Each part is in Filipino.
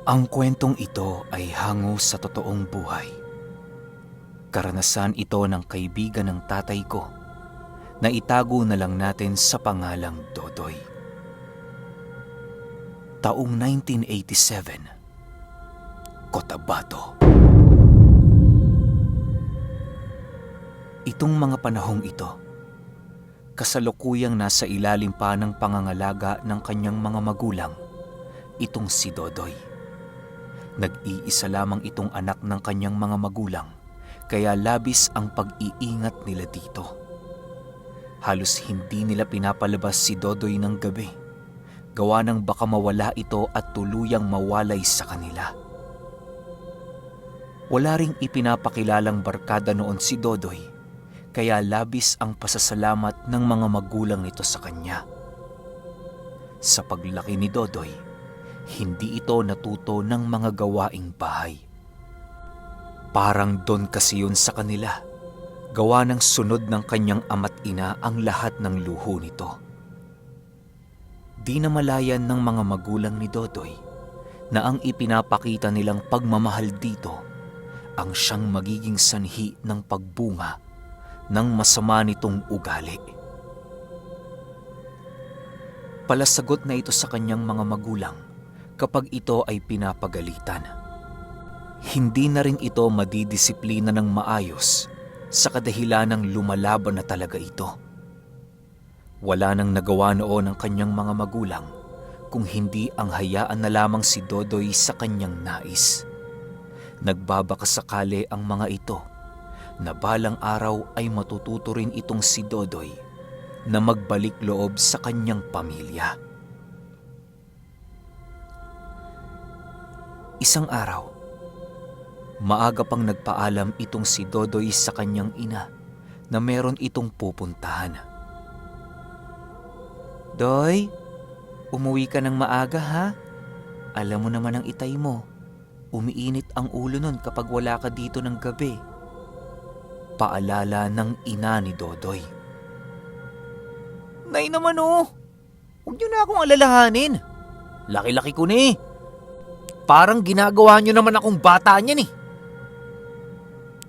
Ang kwentong ito ay hango sa totoong buhay. Karanasan ito ng kaibigan ng tatay ko na itago na lang natin sa pangalang Dodoy. Taong 1987, Cotabato. Itong mga panahong ito, kasalukuyang nasa ilalim pa ng pangangalaga ng kanyang mga magulang, itong si Dodoy. Nag-iisa lamang itong anak ng kanyang mga magulang, kaya labis ang pag-iingat nila dito. Halos hindi nila pinapalabas si Dodoy ng gabi, gawa ng baka mawala ito at tuluyang mawalay sa kanila. Wala ring ipinapakilalang barkada noon si Dodoy, kaya labis ang pasasalamat ng mga magulang nito sa kanya. Sa paglaki ni Dodoy, hindi ito natuto ng mga gawaing bahay. Parang don kasi yun sa kanila, gawa ng sunod ng kanyang ama't ina ang lahat ng luho nito. Di namalayan ng mga magulang ni Dodoy na ang ipinapakita nilang pagmamahal dito ang siyang magiging sanhi ng pagbunga ng masama nitong ugali. Palasagot na ito sa kanyang mga magulang kapag ito ay pinapagalitan. Hindi na rin ito madidisiplina ng maayos sa kadahilanang lumalaban na talaga ito. Wala nang nagawa noon ang kanyang mga magulang kung hindi ang hayaan na lamang si Dodoy sa kanyang nais. Nagbabakasakali ang mga ito na balang araw ay matututo rin itong si Dodoy na magbalik loob sa kanyang pamilya. Isang araw, maaga pang nagpaalam itong si Dodoy sa kanyang ina na meron itong pupuntahan. "Doy, umuwi ka ng maaga ha? Alam mo naman ang itay mo, umiinit ang ulo nun kapag wala ka dito ng gabi." Paalala ng ina ni Dodoy. "Nay naman oh, huwag niyo na akong alalahanin. Laki-laki ko na eh. Parang ginagawa niyo naman akong bata niyan eh."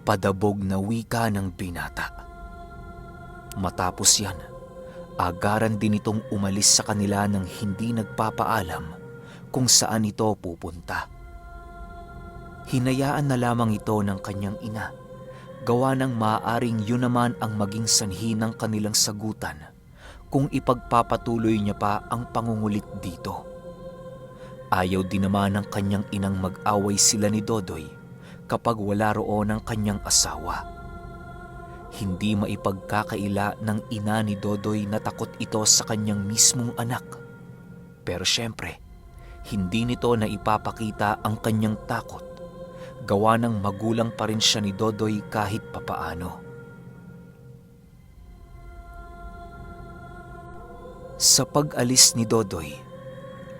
Padabog na wika ng binata. Matapos yan, agaran din itong umalis sa kanila nang hindi nagpapaalam kung saan ito pupunta. Hinayaan na lamang ito ng kanyang ina, gawa ng maaaring yun naman ang maging sanhi ng kanilang sagutan kung ipagpapatuloy niya pa ang pangungulit dito. Ayaw din naman ng kanyang inang mag-away sila ni Dodoy kapag wala roon ang kanyang asawa. Hindi maipagkakaila ng ina ni Dodoy na takot ito sa kanyang mismong anak. Pero syempre, hindi nito na ipapakita ang kanyang takot, gawa ng magulang pa rin siya ni Dodoy kahit papaano. Sa pag-alis ni Dodoy,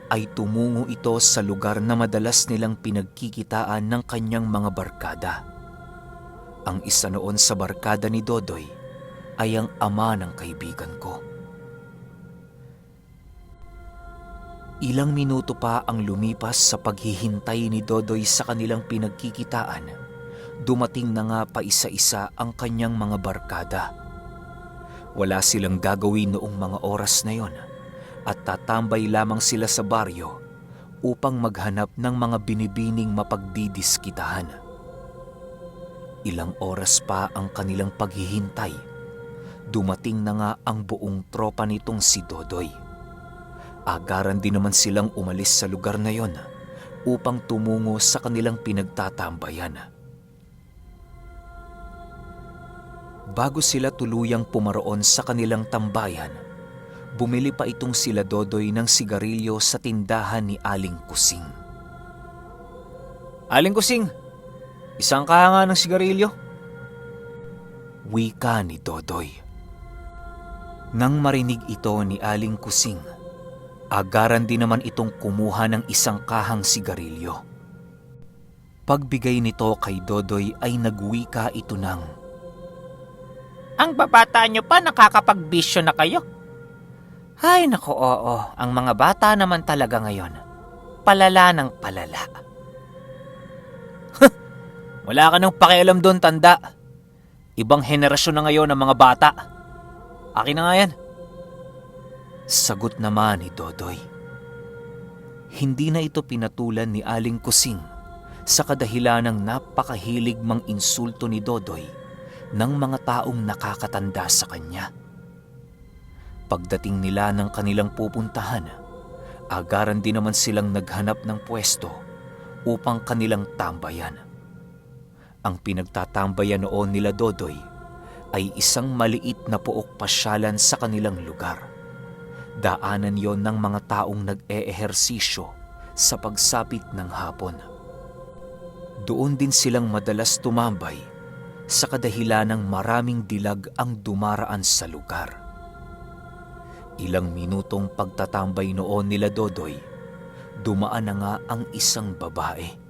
ay tumungo ito sa lugar na madalas nilang pinagkikitaan ng kanyang mga barkada. Ang isa noon sa barkada ni Dodoy ay ang ama ng kaibigan ko. Ilang minuto pa ang lumipas sa paghihintay ni Dodoy sa kanilang pinagkikitaan, dumating na nga pa isa-isa ang kanyang mga barkada. Wala silang gagawin noong mga oras na yon, at tatambay lamang sila sa baryo upang maghanap ng mga binibining mapagdidiskitahan. Ilang oras pa ang kanilang paghihintay, dumating na nga ang buong tropa nitong si Dodoy. Agaran din naman silang umalis sa lugar na yon upang tumungo sa kanilang pinagtatambayan. Bago sila tuluyang pumaroon sa kanilang tambayan, bumili pa itong sila Dodoy ng sigarilyo sa tindahan ni Aling Kusing. "Aling Kusing, isang kahanga ng sigarilyo?" wika ni Dodoy. Nang marinig ito ni Aling Kusing, agaran din naman itong kumuha ng isang kahang sigarilyo. Pagbigay nito kay Dodoy ay nagwika ito ng, "Ang babata nyo pa, nakakapagbisyo na kayo." "Ay nako, oo, ang mga bata naman talaga ngayon. Palala ng palala." Wala ka nang pakialam doon, tanda. Ibang henerasyon na ngayon ng mga bata. Akin na nga yan. Sagot naman ni Dodoy. Hindi na ito pinatulan ni Aling Kusing sa kadahilan ng napakahilig mang insulto ni Dodoy ng mga taong nakakatanda sa kanya. Pagdating nila ng kanilang pupuntahan, agaran din naman silang naghanap ng pwesto upang kanilang tambayan. Ang pinagtatambayan noon nila Dodoy ay isang maliit na pook pasyalan sa kanilang lugar. Daanan yon ng mga taong nag-eehersisyo sa pagsapit ng hapon. Doon din silang madalas tumambay sa kadahilan ng maraming dilag ang dumaraan sa lugar. Ilang minutong pagtatambay noon nila Dodoy, dumaan na nga ang isang babae.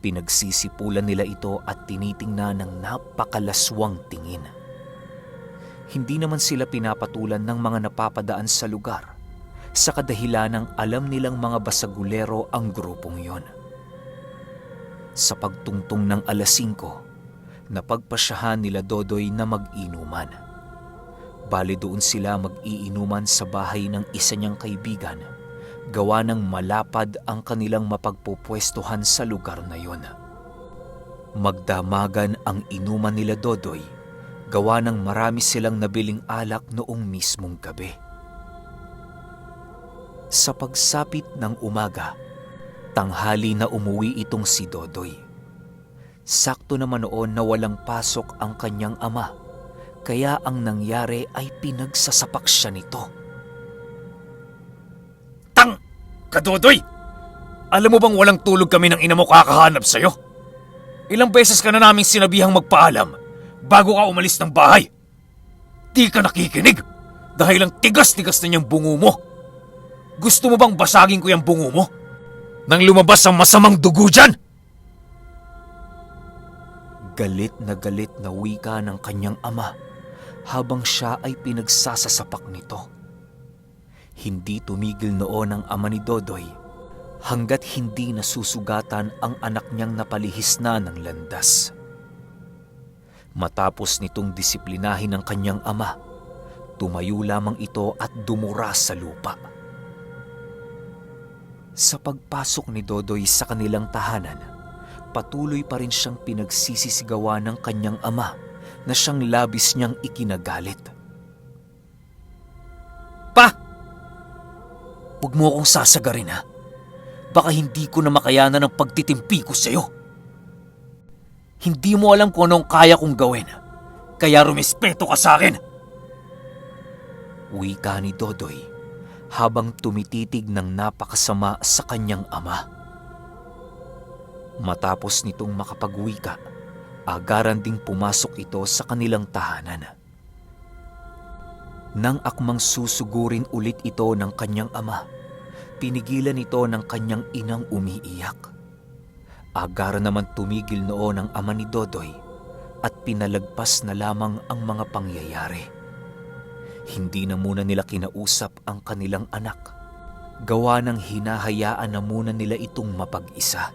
Pinagsisipulan nila ito at tinitingnan ng napakalaswang tingin. Hindi naman sila pinapatulan ng mga napapadaan sa lugar sa kadahilan ng alam nilang mga basagulero ang grupong yon. Sa pagtungtong ng 5:00, napagpasyahan nila Dodoy na mag-inuman. Bali doon sila mag-iinuman sa bahay ng isa niyang kaibigan, gawa ng malapad ang kanilang mapagpupwestuhan sa lugar na yon. Magdamagan ang inuman nila Dodoy, gawa ng marami silang nabiling alak noong mismong gabi. Sa pagsapit ng umaga, tanghali na umuwi itong si Dodoy. Sakto naman noon na walang pasok ang kanyang ama, kaya ang nangyari ay pinagsasapak siya nito. Tang! Kadodoy! Alam mo bang walang tulog kami ng ina mo kakahanap sa'yo? Ilang beses ka na naming sinabihang magpaalam bago ka umalis ng bahay. Di ka nakikinig dahil ang tigas-tigas na niyang bungo mo. Gusto mo bang basagin ko yung bungo mo nang lumabas ang masamang dugo dyan? Galit na wika ng kanyang ama habang siya ay pinagsasasapak nito. Hindi tumigil noon ang ama ni Dodoy hanggat hindi nasusugatan ang anak niyang napalihis na ng landas. Matapos nitong disiplinahin ng kanyang ama, tumayo lamang ito at dumura sa lupa. Sa pagpasok ni Dodoy sa kanilang tahanan, patuloy pa rin siyang pinagsisisigawan ng kanyang ama na siyang labis niyang ikinagalit. Pa! Huwag mo akong sasagarin, ha? Baka hindi ko na makayanan ang pagtitimpi ko sa'yo. Hindi mo alam kung anong kaya kong gawin, kaya rumispeto ka sa akin. Wika ni Dodoy habang tumititig ng napakasama sa kanyang ama. Matapos nitong makapagwika, agaran ding pumasok ito sa kanilang tahanan. Nang akmang susugurin ulit ito ng kanyang ama, pinigilan ito ng kanyang inang umiiyak. Agaran naman tumigil noon ang ama ni Dodoy at pinalagpas na lamang ang mga pangyayari. Hindi na muna nila kinausap ang kanilang anak, gawa ng hinahayaan na muna nila itong mapag-isa.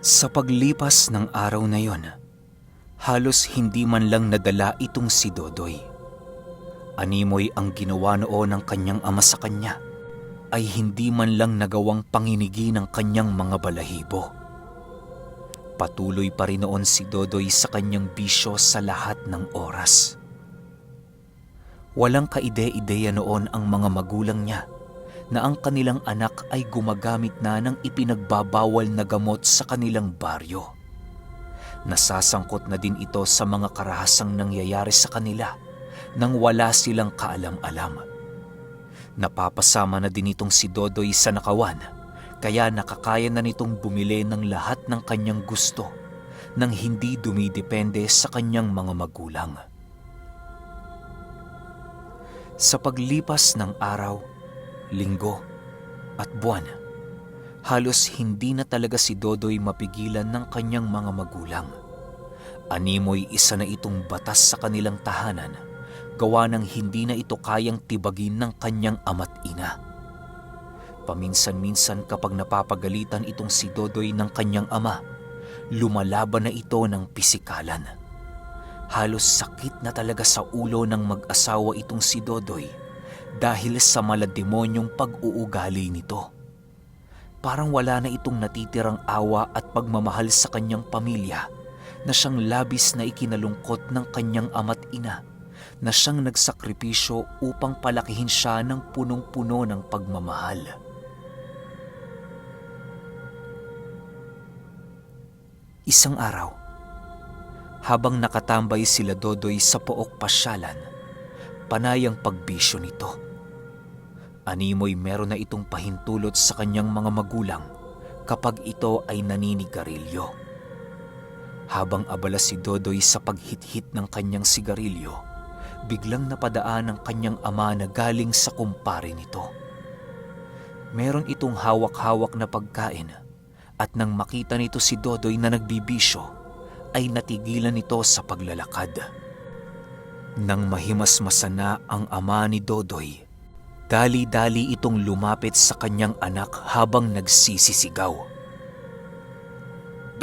Sa paglipas ng araw na yon, halos hindi man lang nadala itong si Dodoy. Animoy ang ginawa noon ng kanyang ama sa kanya, ay hindi man lang nagawang panginigi ng kanyang mga balahibo. Patuloy pa rin noon si Dodoy sa kanyang bisyo sa lahat ng oras. Walang kaide-ideya noon ang mga magulang niya na ang kanilang anak ay gumagamit na ng ipinagbabawal na gamot sa kanilang baryo. Nasasangkot na din ito sa mga karahasang nangyayari sa kanila nang wala silang kaalam-alam. Napapasama na din itong si Dodoy sa nakawan, kaya nakakaya na nitong bumili ng lahat ng kanyang gusto nang hindi dumidepende sa kanyang mga magulang. Sa paglipas ng araw, linggo at buwan, halos hindi na talaga si Dodoy mapigilan ng kanyang mga magulang. Animoy isa na itong batas sa kanilang tahanan, gawa ng hindi na ito kayang tibagin ng kanyang ama't ina. Paminsan-minsan kapag napapagalitan itong si Dodoy ng kanyang ama, lumalaban na ito ng pisikalan. Halos sakit na talaga sa ulo ng mag-asawa itong si Dodoy dahil sa malademonyong pag-uugali nito. Parang wala na itong natitirang awa at pagmamahal sa kanyang pamilya na siyang labis na ikinalungkot ng kanyang ama't ina na siyang nagsakripisyo upang palakihin siya ng punong-puno ng pagmamahal. Isang araw, habang nakatambay sila Dodoy sa pook pasyalan, panay ang pagbisyo nito. Animoy meron na itong pahintulot sa kanyang mga magulang kapag ito ay naninigarilyo. Habang abala si Dodoy sa paghit-hit ng kanyang sigarilyo, biglang napadaan ang kanyang ama na galing sa kumpare nito. Meron itong hawak-hawak na pagkain at nang makita nito si Dodoy na nagbibisyo, ay natigilan nito sa paglalakad. Nang mahimasmasan na ang ama ni Dodoy, dali-dali itong lumapit sa kanyang anak habang nagsisisigaw.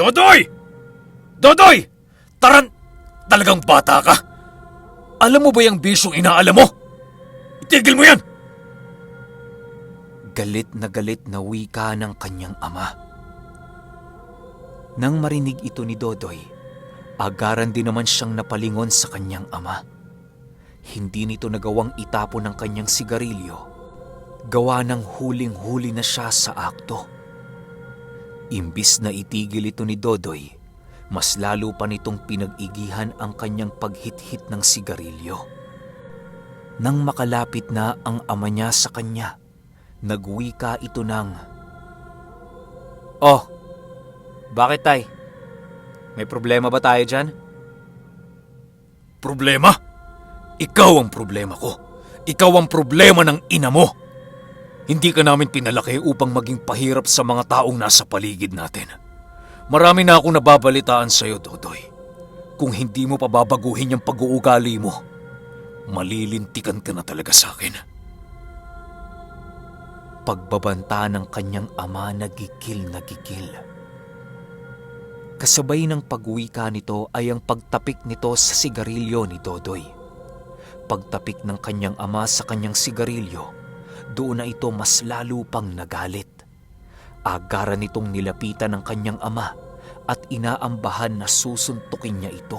Dodoy! Dodoy! Talagang bata ka? Alam mo ba yung bisyong inaalam mo? Itigil mo yan! Galit na wika ng kanyang ama. Nang marinig ito ni Dodoy, agaran din naman siyang napalingon sa kanyang ama. Hindi nito nagawang itapon ng kanyang sigarilyo. Gawa ng huling-huli na siya sa akto. Imbis na itigil ito ni Dodoy, mas lalo pa nitong pinag-igihan ang kanyang paghit-hit ng sigarilyo. Nang makalapit na ang ama niya sa kanya, nagwika ito ng, "Oh, bakit tay? May problema ba tayo dyan?" Problema? Ikaw ang problema ko. Ikaw ang problema ng ina mo. Hindi ka namin pinalaki upang maging pahirap sa mga taong nasa paligid natin. Marami na akong nababalitaan sa'yo, Dodoy. Kung hindi mo pababaguhin yung pag-uugali mo, malilintikan ka na talaga sa akin. Pagbabanta ng kanyang ama nagigil. Kasabay ng pagwika nito ay ang pagtapik nito sa sigarilyo ni Dodoy. Pagtapik ng kanyang ama sa kanyang sigarilyo, doon na ito mas lalo pang nagalit. Agaran nitong nilapitan ng kanyang ama at inaambahan na susuntukin niya ito.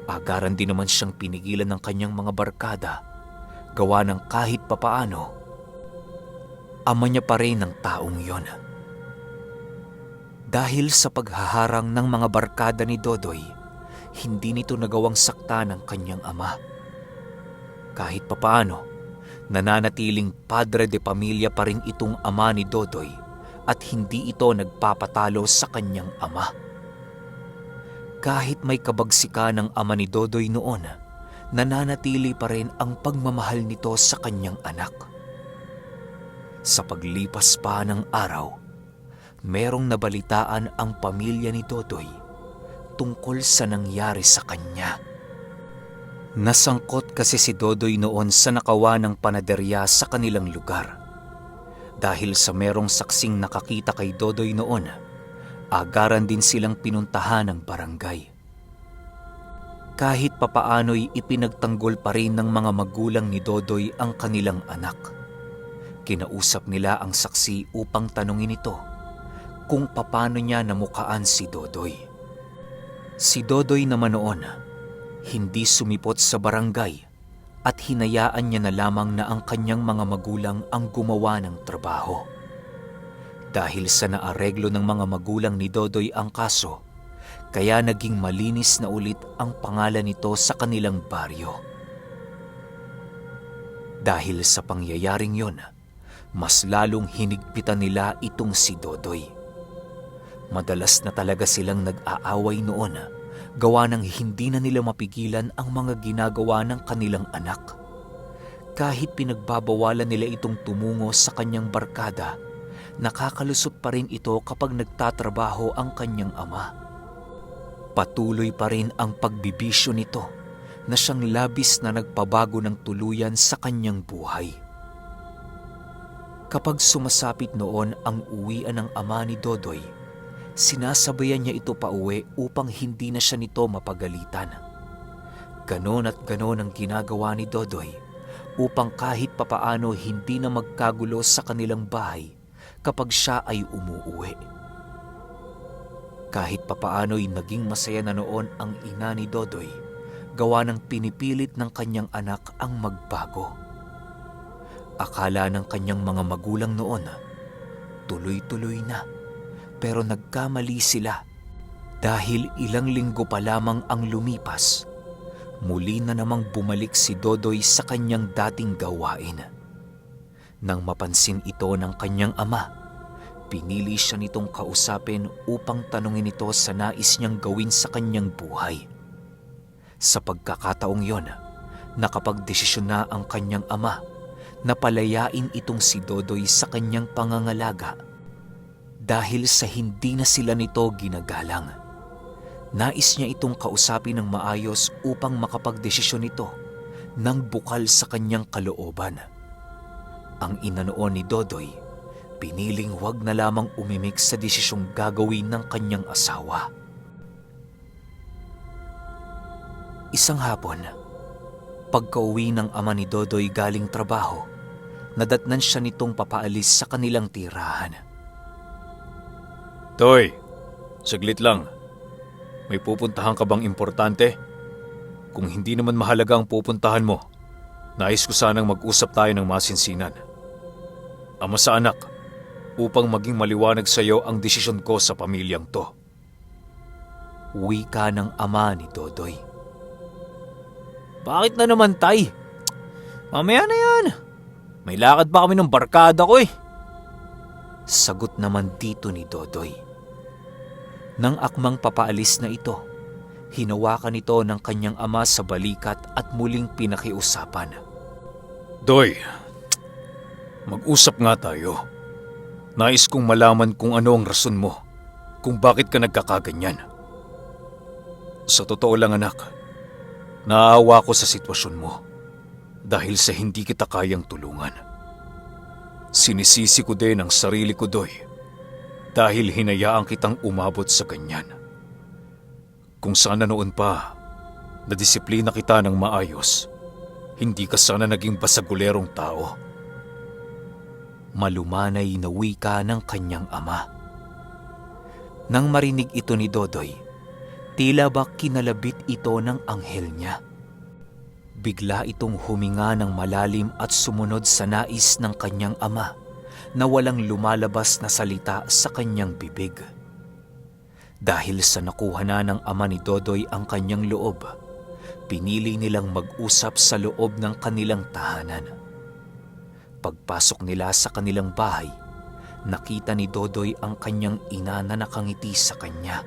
Agaran din naman siyang pinigilan ng kanyang mga barkada, gawa ng kahit papaano, ama niya pa rin ng taong yon. Dahil sa paghaharang ng mga barkada ni Dodoy, hindi nito nagawang sakta ng kanyang ama. Kahit papaano, nananatiling padre de pamilya pa rin itong ama ni Dodoy at hindi ito nagpapatalo sa kanyang ama. Kahit may kabagsikan ng ama ni Dodoy noon, nananatili pa rin ang pagmamahal nito sa kanyang anak. Sa paglipas pa ng araw, merong nabalitaan ang pamilya ni Dodoy tungkol sa nangyari sa kanya. Nasangkot kasi si Dodoy noon sa nakawa ng panaderya sa kanilang lugar. Dahil sa merong saksing nakakita kay Dodoy noon, agaran din silang pinuntahan ng barangay. Kahit papaano'y ipinagtanggol pa rin ng mga magulang ni Dodoy ang kanilang anak. Kinausap nila ang saksi upang tanungin ito kung papaano niya namukaan si Dodoy. Si Dodoy naman noon, hindi sumipot sa barangay at hinayaan niya na lamang na ang kanyang mga magulang ang gumawa ng trabaho. Dahil sa naareglo ng mga magulang ni Dodoy ang kaso, kaya naging malinis na ulit ang pangalan nito sa kanilang baryo. Dahil sa pangyayaring yon, mas lalong hinigpitan nila itong si Dodoy. Madalas na talaga silang nag-aaway noon, gawa ng hindi na nila mapigilan ang mga ginagawa ng kanilang anak. Kahit pinagbabawalan nila itong tumungo sa kanyang barkada, nakakalusot pa rin ito kapag nagtatrabaho ang kanyang ama. Patuloy pa rin ang pagbibisyo nito na siyang labis na nagpabago ng tuluyan sa kanyang buhay. Kapag sumasapit noon ang uwian ng ama ni Dodoy, Sinasabayan niya ito pauwi upang hindi na siya nito mapagalitan. Ganon at ganon ang ginagawa ni Dodoy upang kahit papaano hindi na magkagulo sa kanilang bahay kapag siya ay umuuwi. Kahit papaano'y naging masaya na noon ang ina ni Dodoy, gawa ng pinipilit ng kanyang anak ang magbago. Akala ng kanyang mga magulang noon, tuloy-tuloy na, pero nagkamali sila dahil ilang linggo pa lamang ang lumipas. Muli na namang bumalik si Dodoy sa kanyang dating gawain. Nang mapansin ito ng kanyang ama, pinili siya nitong kausapin upang tanungin ito sa nais niyang gawin sa kanyang buhay. Sa pagkakataong yon, nakapagdesisyon na ang kanyang ama na palayain itong si Dodoy sa kanyang pangangalaga dahil sa hindi na sila nito ginagalang. Nais niya itong kausapin ng maayos upang makapagdesisyon ito ng bukal sa kanyang kalooban. Ang ina noon ni Dodoy, piniling huwag na lamang umimik sa desisyong gagawin ng kanyang asawa. Isang hapon, pagkauwi ng ama ni Dodoy galing trabaho, nadatnan siya nitong papaalis sa kanilang tirahan. Toy, saglit lang. May pupuntahan ka bang importante? Kung hindi naman mahalaga ang pupuntahan mo, nais ko sanang mag-usap tayo ng masinsinan. Ama sa anak, upang maging maliwanag sa iyo ang desisyon ko sa pamilyang to. Wika ng ama ni Dodoy. Bakit na naman, tay? Mamaya na yan. May lakad pa kami ng barkada ko eh. Sagot naman dito ni Dodoy. Nang akmang papaalis na ito, hinawakan ito ng kanyang ama sa balikat at muling pinakiusapan. Doy, mag-usap nga tayo. Nais kong malaman kung ano ang rason mo, kung bakit ka nagkakaganyan. Sa totoo lang anak, naaawa ko sa sitwasyon mo dahil sa hindi kita kayang tulungan. Sinisisi ko din ang sarili ko, Doy, dahil hinayaan kitang umabot sa ganyan. Kung sana noon pa, nadisiplina kita ng maayos, hindi ka sana naging basagulerong tao. Malumanay na wika ng kanyang ama. Nang marinig ito ni Dodoy, tila ba kinalabit ito ng anghel niya. Bigla itong huminga ng malalim at sumunod sa nais ng kanyang ama na walang lumalabas na salita sa kanyang bibig. Dahil sa nakuha na ng ama ni Dodoy ang kanyang loob, pinili nilang mag-usap sa loob ng kanilang tahanan. Pagpasok nila sa kanilang bahay, nakita ni Dodoy ang kanyang ina na nakangiti sa kanya.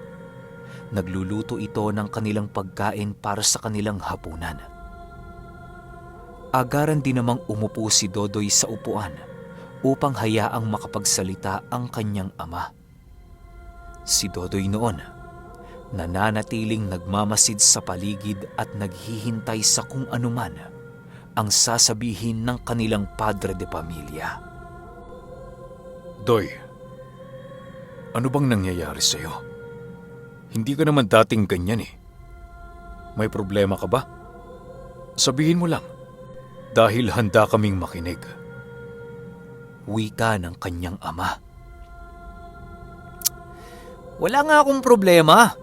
Nagluluto ito ng kanilang pagkain para sa kanilang hapunan. Agaran din namang umupo si Dodoy sa upuan upang hayaang makapagsalita ang kanyang ama. Si Dodoy noon, nananatiling nagmamasid sa paligid at naghihintay sa kung anuman ang sasabihin ng kanilang padre de pamilya. Doy, ano bang nangyayari sa'yo? Hindi ka naman dating ganyan eh. May problema ka ba? Sabihin mo lang, dahil handa kaming makinig. Wika ng kanyang ama. Wala nga akong problema.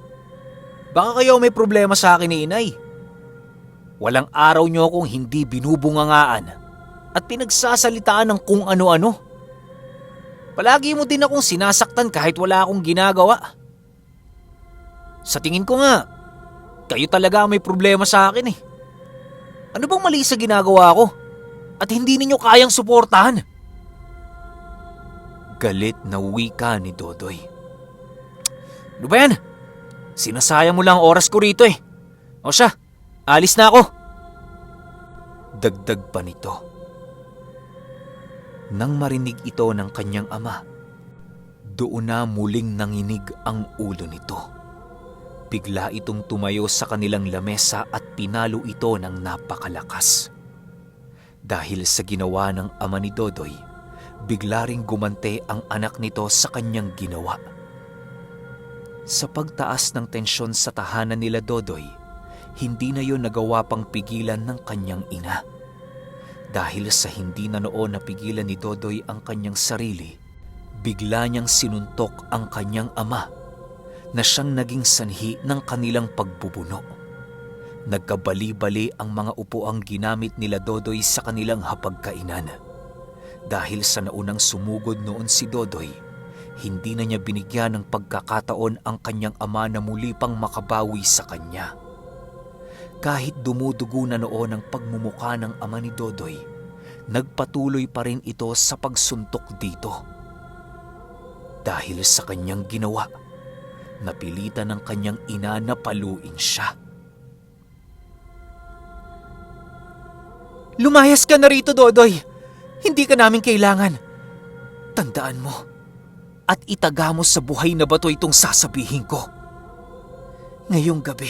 Baka kayo may problema sa akin ni inay. Walang araw niyo akong hindi binubungangaan at pinagsasalitaan ng kung ano-ano. Palagi mo din akong sinasaktan kahit wala akong ginagawa. Sa tingin ko nga, kayo talaga may problema sa akin eh. Ano bang mali sa ginagawa ko at hindi ninyo kayang suportahan? Galit na wika ni Dodoy. Ano ba yan? Sinasayang mo lang ang oras ko rito eh. O siya, alis na ako. Dagdag pa nito. Nang marinig ito ng kanyang ama, doon na muling nanginig ang ulo nito. Bigla itong tumayo sa kanilang lamesa at pinalo ito ng napakalakas. Dahil sa ginawa ng ama ni Dodoy, bigla ring gumante ang anak nito sa kanyang ginawa. Sa pagtaas ng tensyon sa tahanan nila Dodoy, hindi na yon nagawa pang pigilan ng kanyang ina. Dahil sa hindi na noon napigilan ni Dodoy ang kanyang sarili, bigla niyang sinuntok ang kanyang ama na siyang naging sanhi ng kanilang pagbubuno. Nagkabali-bali ang mga upuang ginamit nila Dodoy sa kanilang hapagkainan. Dahil sa naunang sumugod noon si Dodoy, hindi na niya binigyan ng pagkakataon ang kanyang ama na muli pang makabawi sa kanya. Kahit dumudugo na noon ang pagmumuka ng ama ni Dodoy, nagpatuloy pa rin ito sa pagsuntok dito. Dahil sa kanyang ginawa, napilitan ng kanyang ina na paluin siya. Lumayas ka na rito, Dodoy. Hindi ka namin kailangan. Tandaan mo at itaga mo sa buhay na bato itong sasabihin ko. Ngayong gabi,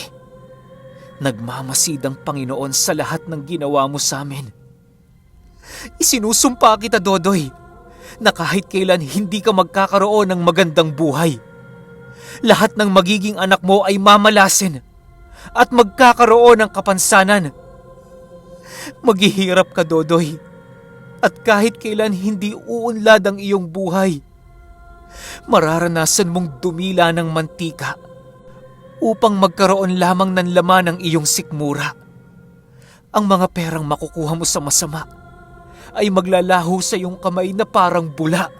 nagmamasid ang Panginoon sa lahat ng ginawa mo sa amin. Isinusumpa kita, Dodoy, na kahit kailan hindi ka magkakaroon ng magandang buhay. Lahat ng magiging anak mo ay mamalasin at magkakaroon ng kapansanan. Maghihirap ka, Dodoy, at kahit kailan hindi uunlad ang iyong buhay. Mararanasan mong dumila ng mantika upang magkaroon lamang ng laman ng iyong sikmura. Ang mga perang makukuha mo sa masama ay maglalaho sa iyong kamay na parang bula.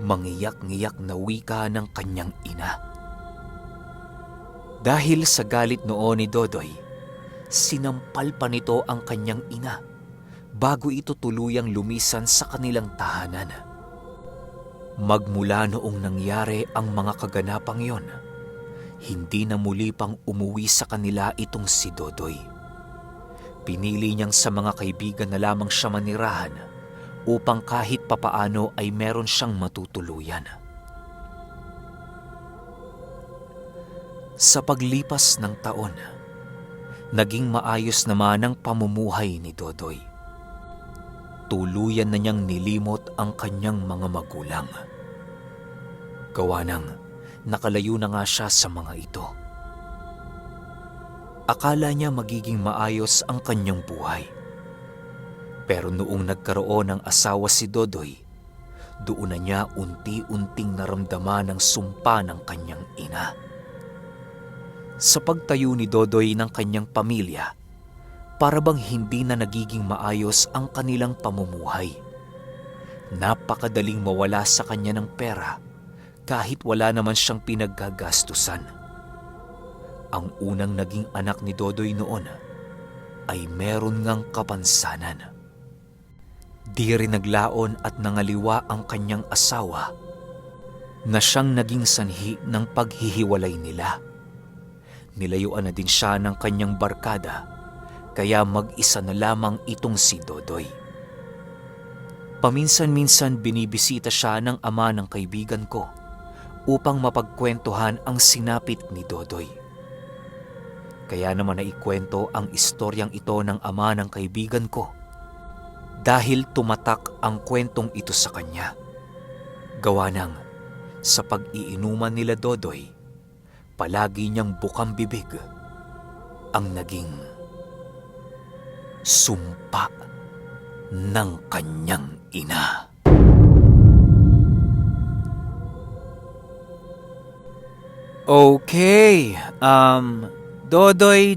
Mangiyak-ngiyak na wika ng kanyang ina. Dahil sa galit noon ni Dodoy, sinampal pa nito ang kanyang ina bago ito tuluyang lumisan sa kanilang tahanan. Magmula noong nangyari ang mga kaganapang yon, hindi na muli pang umuwi sa kanila itong si Dodoy. Pinili niyang sa mga kaibigan na lamang siya manirahan upang kahit papaano ay meron siyang matutuluyan. Sa paglipas ng taon, naging maayos naman ang pamumuhay ni Dodoy. Tuluyan na niyang nilimot ang kanyang mga magulang. Gawa ng nakalayo na nga siya sa mga ito. Akala niya magiging maayos ang kanyang buhay. Pero noong nagkaroon ng asawa si Dodoy, doon na niya unti-unting naramdaman ang sumpa ng kanyang ina. Sa pagtayo ni Dodoy ng kanyang pamilya, para bang hindi na nagiging maayos ang kanilang pamumuhay. Napakadaling mawala sa kanya ng pera kahit wala naman siyang pinaggagastusan. Ang unang naging anak ni Dodoy noon ay meron ngang kapansanan. Di rin naglaon at nangaliwa ang kanyang asawa na siyang naging sanhi ng paghihiwalay nila. Nilayuan na din siya ng kanyang barkada, kaya mag-isa na lamang itong si Dodoy. Paminsan-minsan binibisita siya ng ama ng kaibigan ko upang mapagkwentuhan ang sinapit ni Dodoy. Kaya naman naikwento ang istoryang ito ng ama ng kaibigan ko dahil tumatak ang kwentong ito sa kanya. Gawa ng sa pag-iinuman nila Dodoy, palagi niyang bukang bibig ang naging sumpa ng kanyang ina. Okay, Dodoy.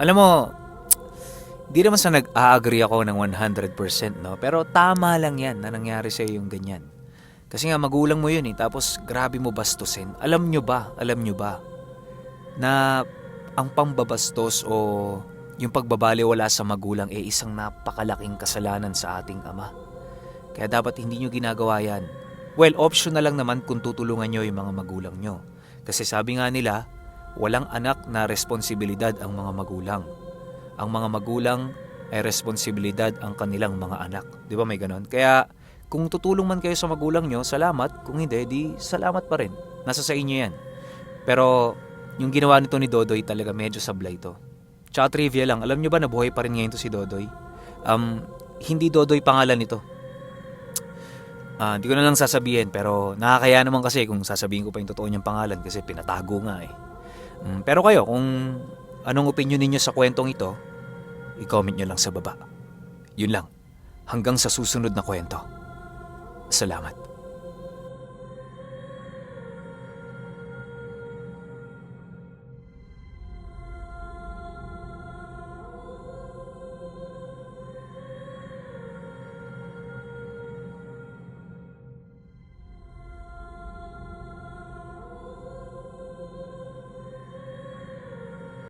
Alam mo, di naman sa nag-a-agree ako ng 100%, no? Pero tama lang yan na nangyari sa yung ganyan. Kasi nga magulang mo yun tapos grabe mo bastusin. Alam nyo ba na ang pambabastos o yung pagbabaliwala sa magulang isang napakalaking kasalanan sa ating ama. Kaya dapat hindi nyo ginagawa yan. Well, optional lang naman kung tutulungan nyo yung mga magulang nyo. Kasi sabi nga nila, walang anak na responsibilidad ang mga magulang. Ang mga magulang ay responsibilidad ang kanilang mga anak. Di ba may ganon? Kaya kung tutulong man kayo sa magulang nyo, salamat. Kung hindi, di salamat pa rin. Nasa sa inyo yan. Pero yung ginawa nito ni Dodoy talaga medyo sablay to. Tsaka trivia lang, alam nyo ba na buhay pa rin ngayon to si Dodoy? Hindi Dodoy pangalan nito. Hindi ko na lang sasabihin pero nakakaya naman kasi kung sasabihin ko pa yung totoo niyang pangalan kasi pinatago nga eh. Pero kayo, kung anong opinion ninyo sa kwentong ito, i-comment nyo lang sa baba. Yun lang. Hanggang sa susunod na kwento. Salamat.